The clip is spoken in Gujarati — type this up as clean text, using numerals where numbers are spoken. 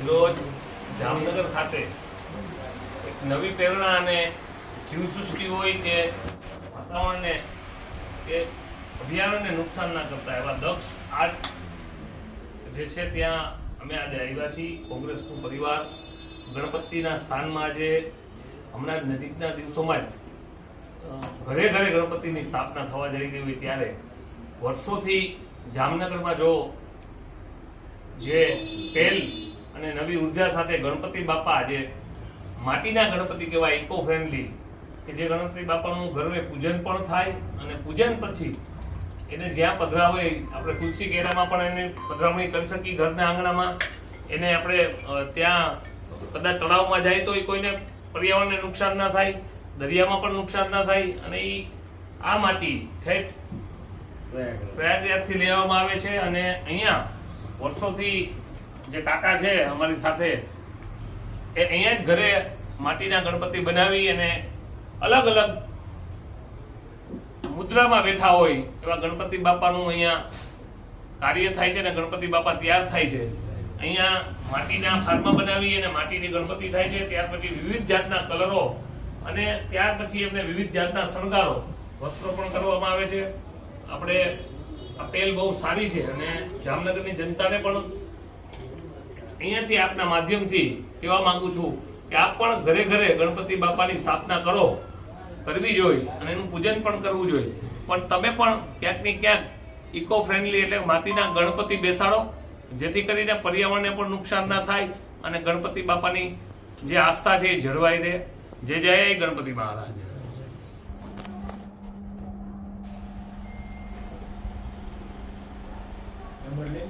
રોજ જામનગર ખાતે એક નવી પ્રેરણા અને જીવસૃષ્ટિ હોય કે વાતાવરણને કે અભયારણ્યને નુકસાન ના કરતા એવા દક્ષ આર્ટ જે છે ત્યાં અમે આજે આવ્યા છીએ. કોંગ્રેસનું પરિવાર ગણપતિના સ્થાનમાં આજે હમણાં જ નજીકના દિવસોમાં જ ઘરે ઘરે ગણપતિની સ્થાપના થવા જઈ રહી હોય ત્યારે વર્ષોથી જામનગરમાં જો જે પહેલ અને નવી ઉર્જા સાથે ગણપતિ બાપા જે માટીના ગણપતિ કહેવાય, ઇકો ફ્રેન્ડલી, કે જે ગણપતિ બાપાનું ઘરે પૂજન પણ થાય અને પૂજન પછી એને જ્યાં પધરા હોય આપણે તુલસી કેરામાં પણ એની પધરામણી કરી શકીએ. ઘરના આંગણામાં એને આપણે ત્યાં કદાચ તળાવમાં જાય તો કોઈને પર્યાવરણને નુકસાન ના થાય, દરિયામાં પણ નુકસાન ના થાય. અને એ આ માટી ઠેઠ પ્રયાગરાજથી લેવામાં આવે છે અને અહીંયા વર્ષોથી જે કાકા છે અમારી સાથે એ અહીંયા જ ઘરે માટીના ગણપતિ બનાવી અને અલગ અલગ મુદ્રામાં બેઠા હોય એવા ગણપતિ બાપાનું અહીંયા કાર્ય થાય છે અને ગણપતિ બાપા તૈયાર થાય છે. અહીંયા માટીના ફાર્મા બનાવી અને માટીની ગણપતિ થાય છે. ત્યાર પછી વિવિધ જાતના કલરો અને ત્યાર પછી એમને વિવિધ જાતના શણગારો, વસ્ત્રો પણ કરવામાં આવે છે. આપણે આ પહેલ બહુ સારી છે અને જામનગરની જનતાને પણ અહીંયાથી આપના માધ્યમથી કહેવા માંગુ છું કે આપ પણ ઘરે ઘરે ગણપતિ બાપાની સ્થાપના કરવી જોઈએ અને એનું પૂજન પણ કરવું જોઈએ. પણ તમે પણ ક્યાંક ને ક્યાંક ઇકો ફ્રેન્ડલી એટલે માટીના ગણપતિ બેસાડો, જેથી કરીને પર્યાવરણને પણ નુકસાન ના થાય અને ગણપતિ બાપાની જે આસ્થા છે એ જળવાઈ રહે. જય જય ગણપતિ મહારાજ. નંબર લે.